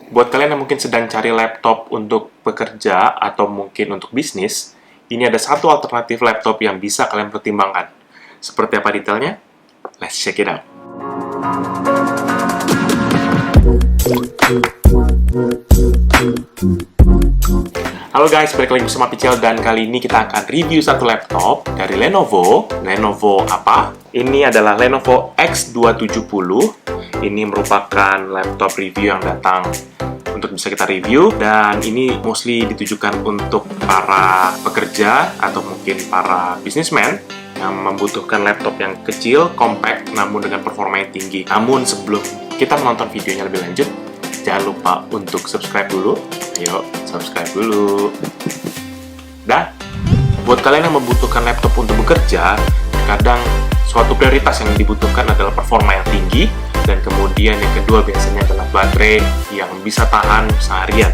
Buat kalian yang mungkin sedang cari laptop untuk bekerja atau mungkin untuk bisnis, ini ada satu alternatif laptop yang bisa kalian pertimbangkan. Seperti apa detailnya? Let's check it out. Halo guys, balik lagi bersama Pichel dan kali ini kita akan review satu laptop dari Lenovo. Lenovo apa? Ini adalah Lenovo X270. Ini merupakan laptop review yang datang untuk bisa kita review, dan ini mostly ditujukan untuk para pekerja atau mungkin para businessman yang membutuhkan laptop yang kecil, compact, namun dengan performa yang tinggi. Namun sebelum kita menonton videonya lebih lanjut, jangan lupa untuk subscribe dulu. Ayo, subscribe dulu. Dan buat kalian yang membutuhkan laptop untuk bekerja, kadang suatu prioritas yang dibutuhkan adalah performa yang tinggi, dan kemudian yang kedua biasanya adalah baterai yang bisa tahan seharian.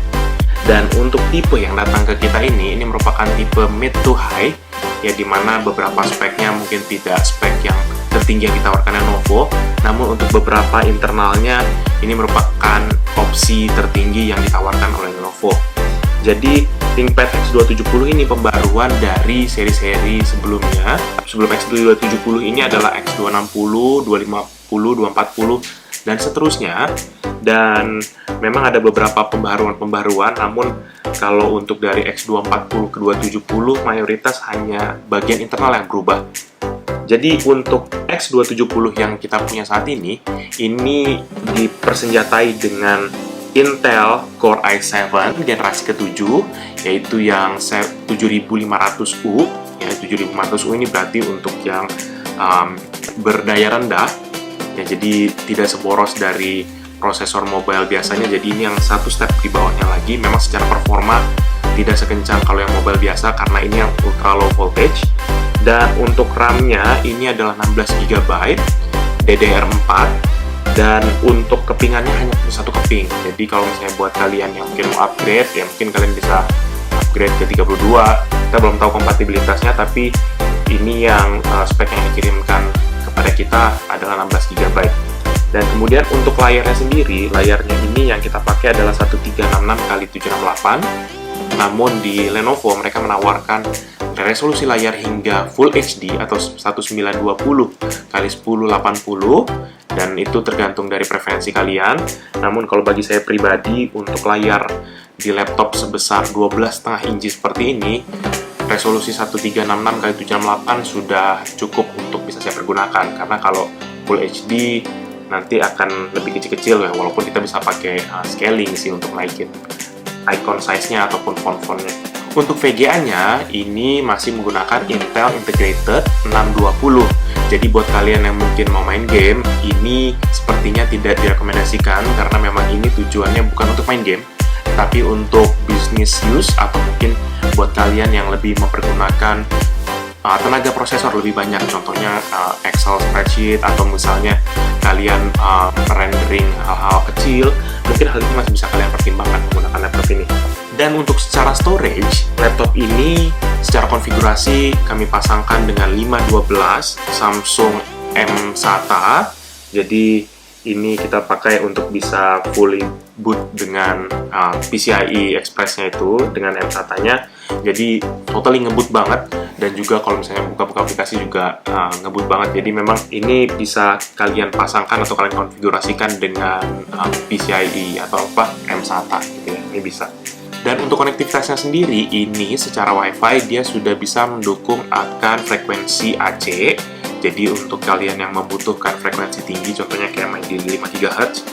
Dan untuk tipe yang datang ke kita ini merupakan tipe mid to high, ya dimana beberapa speknya mungkin tidak spek yang tertinggi yang ditawarkan Lenovo, namun untuk beberapa internalnya ini merupakan opsi tertinggi yang ditawarkan oleh Lenovo. Jadi ThinkPad X270 ini pembaruan dari seri-seri sebelumnya. Sebelum X270 ini adalah X260, 250, 240, dan seterusnya. Dan memang ada beberapa pembaruan-pembaruan, namun kalau untuk dari X240 ke 270 mayoritas hanya bagian internal yang berubah. Jadi untuk X270 yang kita punya saat ini dipersenjatai dengan Intel Core i7 generasi ke-7, yaitu yang 7500U. Ya, 7500U ini berarti untuk yang berdaya rendah, ya, jadi tidak seboros dari prosesor mobile biasanya. Jadi ini yang satu step di bawahnya lagi. Memang secara performa tidak sekencang kalau yang mobile biasa karena ini yang ultra low voltage. Dan untuk RAM-nya ini adalah 16 GB DDR4, dan untuk kepingannya hanya satu keping. Jadi kalau misalnya buat kalian yang mungkin mau upgrade, ya mungkin kalian bisa upgrade ke 32. Kita belum tahu kompatibilitasnya, tapi ini yang spek yang dikirimkan kepada kita adalah 16 GB. Dan kemudian untuk layarnya sendiri, layarnya ini yang kita pakai adalah 1366x768. Namun di Lenovo mereka menawarkan resolusi layar hingga Full HD atau 1920x1080, dan itu tergantung dari preferensi kalian. Namun kalau bagi saya pribadi, untuk layar di laptop sebesar 12,5 inci seperti ini, resolusi 1366x768 sudah cukup untuk bisa saya pergunakan, karena kalau Full HD nanti akan lebih kecil-kecil ya, walaupun kita bisa pakai scaling sih untuk naikin icon size-nya ataupun font-fontnya. Untuk VGA-nya ini masih menggunakan Intel Integrated 620. Jadi buat kalian yang mungkin mau main game, ini sepertinya tidak direkomendasikan karena memang ini tujuannya bukan untuk main game, tapi untuk business use atau mungkin buat kalian yang lebih mempergunakan tenaga prosesor lebih banyak, contohnya Excel spreadsheet, atau misalnya kalian rendering hal-hal kecil. Mungkin hal ini masih bisa kalian pertimbangkan menggunakan laptop ini. Dan untuk secara storage, laptop ini secara konfigurasi kami pasangkan dengan 512 Samsung M-SATA. Jadi ini kita pakai untuk bisa fully boot dengan PCIe Express-nya itu dengan M-SATA-nya. Jadi totally ngebut banget, dan juga kalau misalnya buka-buka aplikasi juga ngebut banget. Jadi memang ini bisa kalian pasangkan atau kalian konfigurasikan dengan PCIe atau M-SATA gitu ya. Ini bisa. Dan untuk konektivitasnya sendiri, ini secara Wi-Fi dia sudah bisa mendukung akan frekuensi AC. Jadi untuk kalian yang membutuhkan frekuensi tinggi, contohnya kayak main di 5 GHz,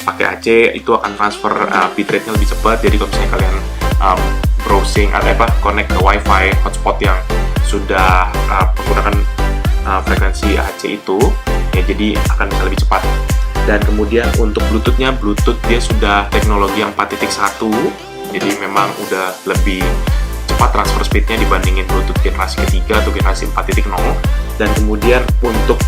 pakai AC itu akan transfer bitrate-nya lebih cepat. Jadi kalau misalnya kalian browsing atau connect ke Wi-Fi hotspot yang sudah menggunakan frekuensi AC itu, ya jadi akan bisa lebih cepat. Dan kemudian untuk Bluetooth-nya, Bluetooth dia sudah teknologi yang 4.1, jadi memang udah lebih cepat transfer speed-nya dibandingin Bluetooth generasi ketiga atau generasi 4.0. Dan kemudian untuk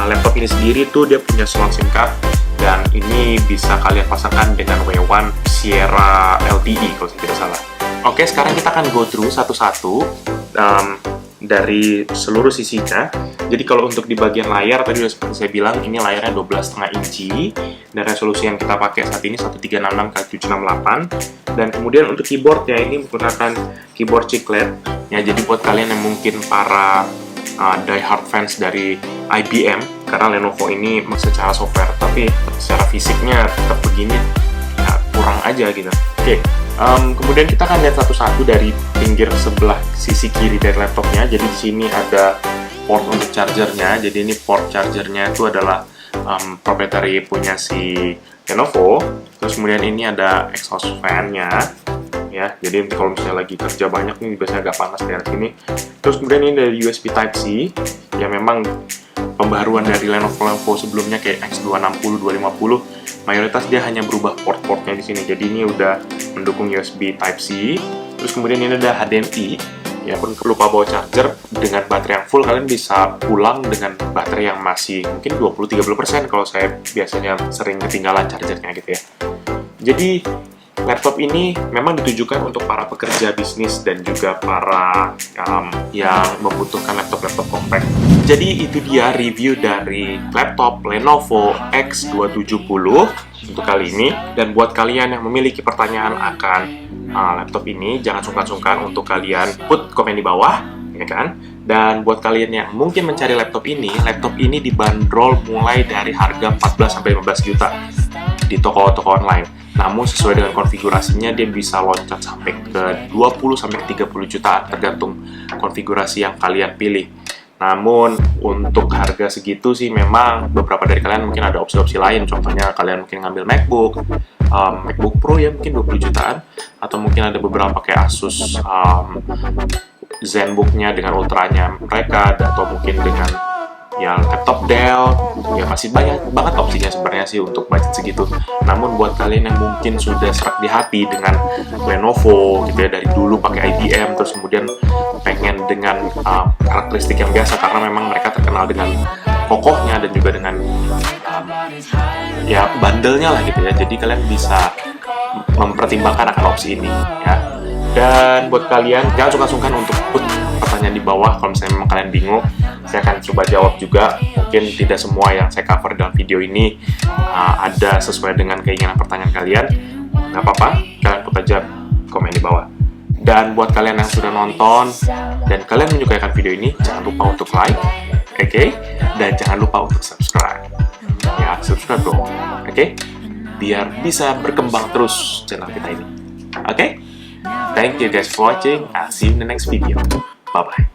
laptop ini sendiri tuh dia punya slot SIM card, dan ini bisa kalian pasangkan dengan W1 Sierra LTE kalau saya tidak salah. Oke, sekarang kita akan go through satu-satu dari seluruh sisinya. Jadi kalau untuk di bagian layar, tadi udah seperti saya bilang, ini layarnya 12,5 inci, dan resolusi yang kita pakai saat ini 1366x768. Dan kemudian untuk keyboardnya ini menggunakan keyboard chiclet. Ya, jadi buat kalian yang mungkin para die-hard fans dari IBM, karena Lenovo ini secara software, tapi secara fisiknya tetap begini, ya kurang aja gitu. Oke. Kemudian kita akan lihat satu-satu dari pinggir sebelah sisi kiri dari laptopnya. Jadi di sini ada port untuk chargernya. Jadi ini port chargernya itu adalah proprietary punya si Lenovo. Terus kemudian ini ada exhaust fan-nya. Ya, jadi kalau misalnya lagi kerja banyak nih biasanya agak panas dari sini. Terus kemudian ini dari USB Type-C. Ya memang pembaruan dari Lenovo sebelumnya kayak X260, 250. Mayoritas dia hanya berubah port-portnya di sini. Jadi ini udah mendukung USB Type-C. Terus kemudian ini ada HDMI. Ya pun lupa bawa charger, dengan baterai yang full kalian bisa pulang dengan baterai yang masih mungkin 20-30% kalau saya biasanya sering ketinggalan chargernya gitu ya. Jadi laptop ini memang ditujukan untuk para pekerja bisnis dan juga para yang membutuhkan laptop-laptop compact. Jadi itu dia review dari laptop Lenovo X270 untuk kali ini. Dan buat kalian yang memiliki pertanyaan akan laptop ini, jangan sungkan-sungkan untuk kalian put komen di bawah, ya kan? Dan buat kalian yang mungkin mencari laptop ini dibanderol mulai dari harga 14-15 juta di toko-toko online. Namun sesuai dengan konfigurasinya dia bisa loncat sampai ke 20-30 jutaan tergantung konfigurasi yang kalian pilih. Namun untuk harga segitu sih memang beberapa dari kalian mungkin ada opsi-opsi lain. Contohnya kalian mungkin ngambil MacBook Pro ya mungkin 20 jutaan, atau mungkin ada beberapa kayak Asus ZenBook-nya dengan ultranya mereka, atau mungkin dengan ya laptop Dell. Ya masih banyak banget opsinya sebenarnya sih untuk budget segitu. Namun buat kalian yang mungkin sudah serak di hati dengan Lenovo gitu ya, dari dulu pakai IBM, terus kemudian pengen dengan karakteristik yang biasa, karena memang mereka terkenal dengan kokohnya dan juga dengan ya bandelnya lah gitu ya. Jadi kalian bisa mempertimbangkan akan opsi ini ya. Dan buat kalian jangan sungkan-sungkan untuk put pertanyaan di bawah kalau misalnya memang kalian bingung. Saya akan coba jawab juga. Mungkin tidak semua yang saya cover dalam video ini ada sesuai dengan keinginan pertanyaan kalian. Nggak apa-apa, kalian put aja komen di bawah. Dan buat kalian yang sudah nonton dan kalian menyukai video ini, jangan lupa untuk like, oke? Dan jangan lupa untuk subscribe. Ya, subscribe dong, oke? Biar bisa berkembang terus channel kita ini. Oke? Thank you guys for watching. I'll see you in the next video. Bye-bye.